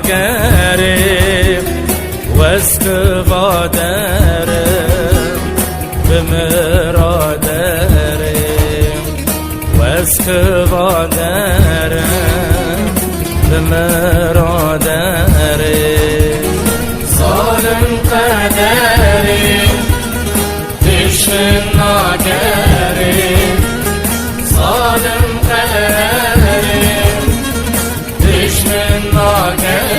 ناگریم وست قادرم بمرادریم وست قادرم بمرادریم ظالم قدریم دشمن ناگریم ظالم قدریم دشمن ناگریم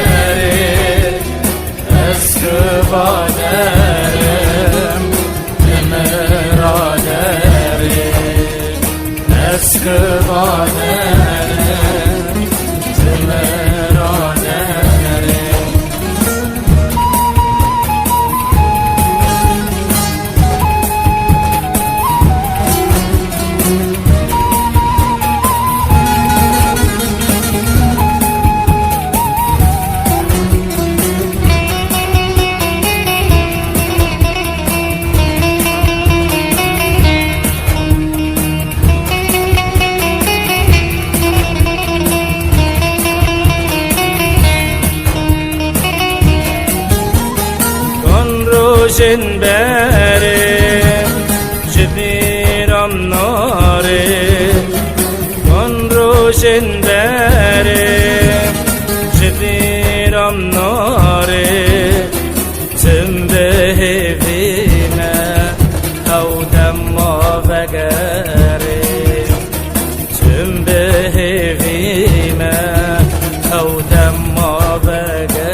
اسک بادرم بمرادریم اسک بادرم بمرادریم روشن بره جبیرم ناره کن روشن بره جبیرم ناره تم بهوینه او دم وگره تم بهوینه او دم وگره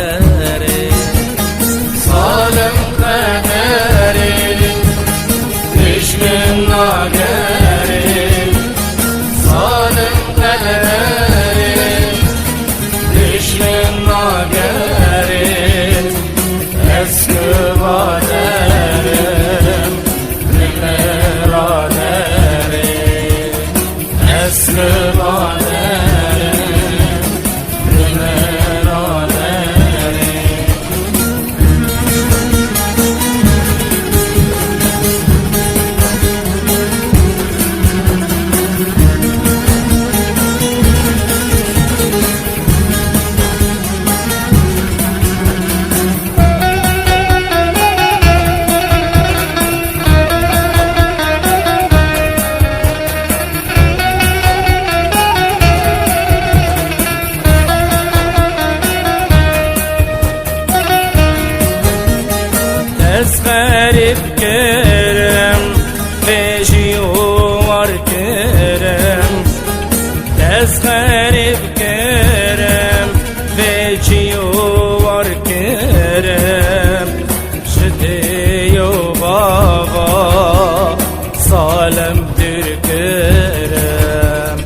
ظالم قدریم دشمن ناگریم ظالم قدریم دشمن ناگریم اسک بادرم بمرادریم اسک بادرم بمرادریم از غریب کرم پیشی وار کرم از غریب کرم پیشی وار کرم شدی و بابا سالم در کرم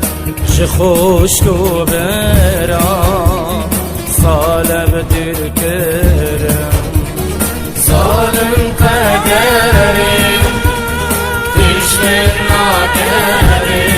شخوش کو برام سالم در کرم ظالم قدریم دشمن ناگریم